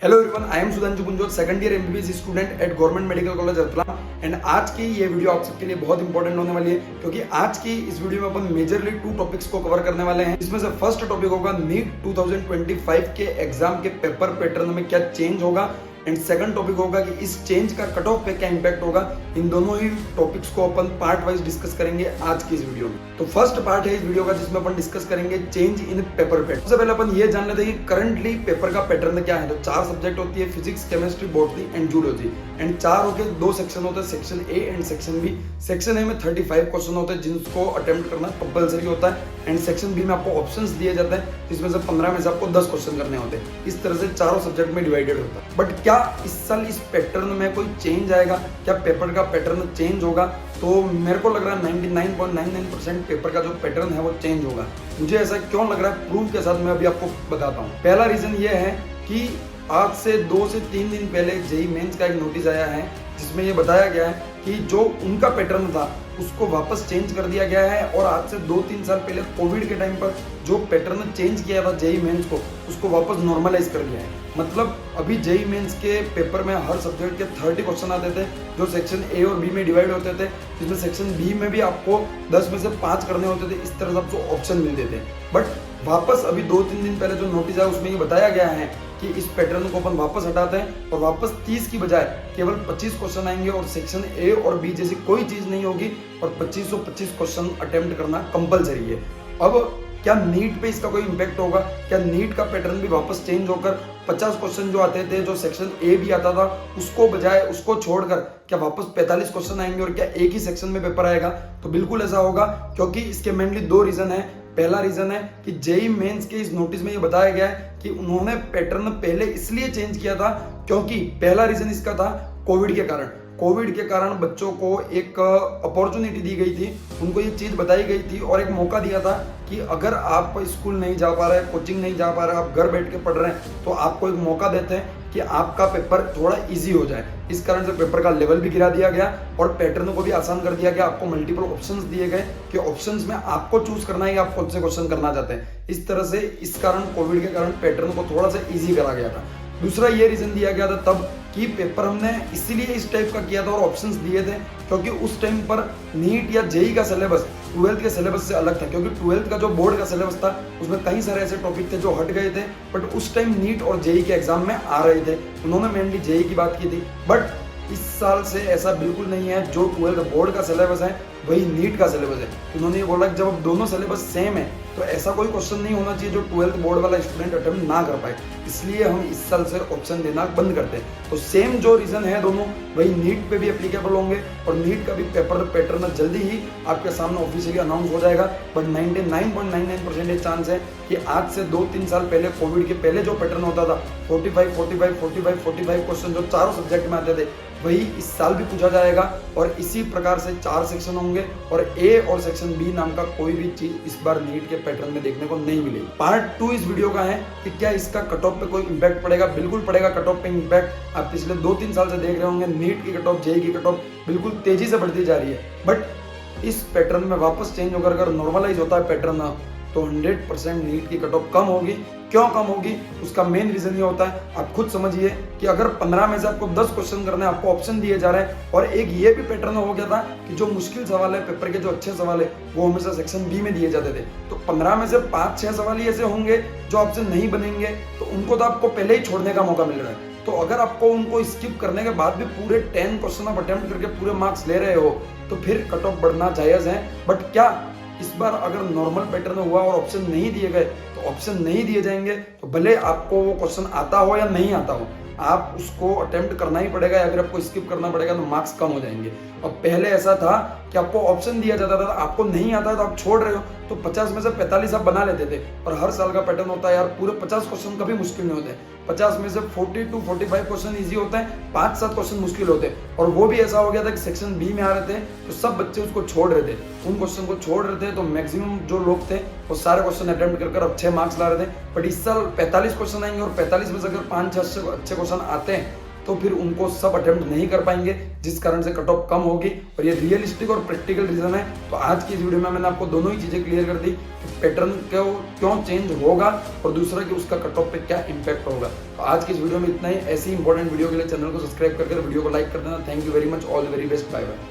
Hello everyone, I am Sudhanshu Kunjot, second year MBBS student at government medical college Ratlam. And आज की ये video आप सबके लिए बहुत इंपॉर्टेंट होने वाली है, क्योंकि आज की इस वीडियो में अपन मेजरली 2 टॉपिक्स को कवर करने वाले हैं। इसमें से फर्स्ट टॉपिक होगा नीट 2025 के एग्जाम के पेपर पैटर्न में क्या चेंज होगा, एंड सेकंड टॉपिक होगा कि इस चेंज का कट ऑफ पे क्या इंपैक्ट होगा। इन दोनों ही टॉपिक्स को अपन पार्ट वाइज डिस्कस करेंगे आज की इस वीडियो में। तो फर्स्ट पार्ट है इस वीडियो का जिसमें अपन डिस्कस करेंगे चेंज इन पेपर पैटर्न। सबसे पहले अपन ये जान लेते हैं कि करंटली पेपर का पैटर्न क्या है। तो 4 सब्जेक्ट होती है, physics, chemistry, botany and zoology. And 4 होके 2 सेक्शन होते हैं, section A and section B. Section A में 35 क्वेश्चन होते हैं जिनको अटेम्प्ट करना कंपलसरी होता है, एंड सेक्शन बी में आपको ऑप्शंस दिए जाते हैं जिसमें से 15 में से आपको 10 क्वेश्चन करने होते हैं। इस तरह से चारों सब्जेक्ट में डिवाइडेड होता है। बट क्या इस साल इस पैटर्न में कोई चेंज आएगा, क्या पेपर का पैटर्न चेंज होगा? तो मेरे को लग रहा है 99.99% पेपर का जो पैटर्न है वो चेंज होगा। मुझे ऐसा क्यों लग रहा है, प्रूफ के साथ मैं अभी आपको बताता हूँ। पहला रीजन ये है कि आज से 2 से 3 दिन पहले जेईई मेंस का एक नोटिस आया है जिसमें ये बताया गया है कि जो उनका पैटर्न था उसको वापस चेंज कर दिया गया है, और आज से 2-3 साल पहले कोविड के टाइम पर जो पैटर्न चेंज किया था जेईई मेंस को, उसको वापस नॉर्मलाइज कर दिया है। मतलब अभी जेईई मेंस के पेपर में हर सब्जेक्ट के 30 क्वेश्चन आते थे जो सेक्शन ए और बी में डिवाइड होते थे, जिसमें सेक्शन बी में भी आपको 10 में से 5 करने होते थे। इस तरह से आपको ऑप्शन मिलते थे। बट वापस अभी 2-3 दिन पहले जो नोटिस आया उसमें ये बताया गया है कि इस पैटर्न को अपन वापस हटाते हैं और वापस 30 की बजाय केवल 25 क्वेश्चन आएंगे, और सेक्शन ए और बी जैसी कोई चीज नहीं होगी, और 25 क्वेश्चन अटेम्प्ट करना कंपलसरी है। अब क्या नीट पे इसका कोई इंपैक्ट होगा? क्या नीट का पैटर्न भी वापस चेंज होकर 50 क्वेश्चन जो आते थे, जो सेक्शन ए भी आता था, उसको बजाय उसको छोड़कर क्या वापस 45 क्वेश्चन आएंगे, और क्या एक ही सेक्शन में पेपर आएगा? तो बिल्कुल ऐसा होगा, क्योंकि इसके मेनली 2 रीजन है। पहला रीजन है कि जेईई मेंस के इस नोटिस में ये बताया गया है कि उन्होंने पैटर्न पहले इसलिए चेंज किया था क्योंकि पहला रीजन इसका था कोविड के कारण बच्चों को एक अपॉर्चुनिटी दी गई थी, उनको ये चीज बताई गई थी और एक मौका दिया था कि अगर आप स्कूल नहीं जा पा रहे, कोचिंग नहीं जा पा रहे, आप घर बैठ के पढ़ रहे हैं, तो आपको एक मौका देते हैं कि आपका पेपर थोड़ा इजी हो जाए। इस कारण से पेपर का लेवल भी गिरा दिया गया और पैटर्न को भी आसान कर दिया गया। आपको मल्टीपल ऑप्शंस दिए गए कि ऑप्शंस में आपको चूज करना है कि आप कौन से क्वेश्चन करना चाहते हैं। इस तरह से इस कारण कोविड के कारण पैटर्न को थोड़ा सा इजी करा गया था। दूसरा ये रीजन दिया गया था तब कि पेपर हमने इसीलिए इस टाइप का किया था और ऑप्शंस दिए थे क्योंकि उस टाइम पर नीट या जेईई का सिलेबस 12th के सिलेबस से अलग था, क्योंकि 12th का जो बोर्ड का सिलेबस था उसमें कई सारे ऐसे टॉपिक थे जो हट गए थे, बट उस टाइम नीट और जेईई के एग्जाम में आ रहे थे। उन्होंने मेनली जेईई की बात की थी, बट इस साल से ऐसा बिल्कुल नहीं है। जो 12th बोर्ड का सिलेबस है वही नीट का सिलेबस है। उन्होंने ये बोला कि जब अब दोनों सिलेबस सेम है तो ऐसा कोई क्वेश्चन नहीं होना चाहिए जो 12th बोर्ड वाला स्टूडेंट अटेम्प्ट ना कर पाए, इसलिए हम इस साल से ऑप्शन देना बंद करते हैं। तो सेम जो रीजन है दोनों वही नीट पे भी एप्लीकेबल होंगे, और नीट का भी पेपर पैटर्न जल्दी ही आपके सामने ऑफिशियली अनाउंस हो जाएगा। बट 99.99% चांस है कि आज से 2-3 साल पहले कोविड के पहले जो पैटर्न होता था 45 क्वेश्चन जो चारों सब्जेक्ट में आते थे, वही इस साल भी पूछा जाएगा, और इसी प्रकार से 4 सेक्शन होंगे और ए और सेक्शन बी नाम का कोई भी चीज इस बार नीट के पैटर्न में देखने को नहीं मिलेगी। पार्ट 2 इस वीडियो का है कि क्या इसका कट ऑफ पे कोई इंपैक्ट पड़ेगा। बिल्कुल पड़ेगा कट ऑफ पे इंपैक्ट। आप पिछले 2-3 साल से देख रहे होंगे नीट की कट ऑफ, जेईई की कट ऑफ बिल्कुल तेजी से बढ़ती जा रही है। बट इस पैटर्न में वापस चेंज होकर अगर नॉर्मलाइज होता है पैटर्न, तो 100% नीट की कट ऑफ कम होगी। क्यों कम होगी? उसका मेन रीजन ये होता है, आप खुद समझिए कि अगर 15 में से आपको 10 क्वेश्चन करने हैं, आपको ऑप्शन दिए जा रहे हैं, और एक ये भी पैटर्न हो गया था कि जो मुश्किल सवाल है, पेपर के जो अच्छे सवाल है वो हमेशा सेक्शन बी में दिए जाते थे। तो 15 में से 5-6 सवाल ही ऐसे होंगे जो आपसे नहीं बनेंगे, तो उनको तो आपको पहले ही छोड़ने का मौका मिल रहा है। तो अगर आपको उनको स्किप करने के बाद भी पूरे 10 क्वेश्चन आप अटेम्प्ट करके पूरे मार्क्स ले रहे हो, तो फिर कट ऑफ बढ़ना जायज है। बट क्या इस बार अगर नॉर्मल पैटर्न हुआ और ऑप्शन नहीं दिए गए, तो ऑप्शन नहीं दिए जाएंगे, तो भले आपको वो क्वेश्चन आता हो या नहीं आता हो, आप उसको अटेम्प्ट करना ही पड़ेगा, या अगर आपको स्किप करना पड़ेगा तो मार्क्स कम हो जाएंगे। अब पहले ऐसा था कि आपको ऑप्शन दिया जाता था, आपको नहीं आता तो आप छोड़ रहे हो, तो 50 में से 45 आप बना लेते थे, और हर साल का पैटर्न होता है यार, पूरे 50 क्वेश्चन कभी मुश्किल नहीं होते। 50 में से 40 to 45 क्वेश्चन इजी होते हैं, 5-7 क्वेश्चन मुश्किल होते हैं। और वो भी ऐसा हो गया था कि सेक्शन बी में आ रहे थे तो सब बच्चे उसको छोड़ रहे थे, उन क्वेश्चन को छोड़ रहे थे। तो मैक्सिमम जो लोग थे वो सारे क्वेश्चन अटेम्प्ट कर अच्छे मार्क्स ला रहे थे। बट इस साल 45 क्वेश्चन आएंगे, और 45 में से अगर 5-6 अच्छे क्वेश्चन आते हैं तो फिर उनको सब अटेम्प्ट नहीं कर पाएंगे, जिस कारण से कट ऑफ कम होगी। और ये रियलिस्टिक और प्रैक्टिकल रीजन है। तो आज की इस वीडियो में मैंने आपको दोनों ही चीजें क्लियर कर दी, पैटर्न क्यों चेंज होगा और दूसरा कि उसका कट ऑफ पे क्या इंपैक्ट होगा। तो आज की इस वीडियो में इतना ही। ऐसी इंपॉर्टेंट वीडियो के लिए चैनल को सब्सक्राइब करके वीडियो को लाइक कर देना। Thank you very much, all the very best, bye bye.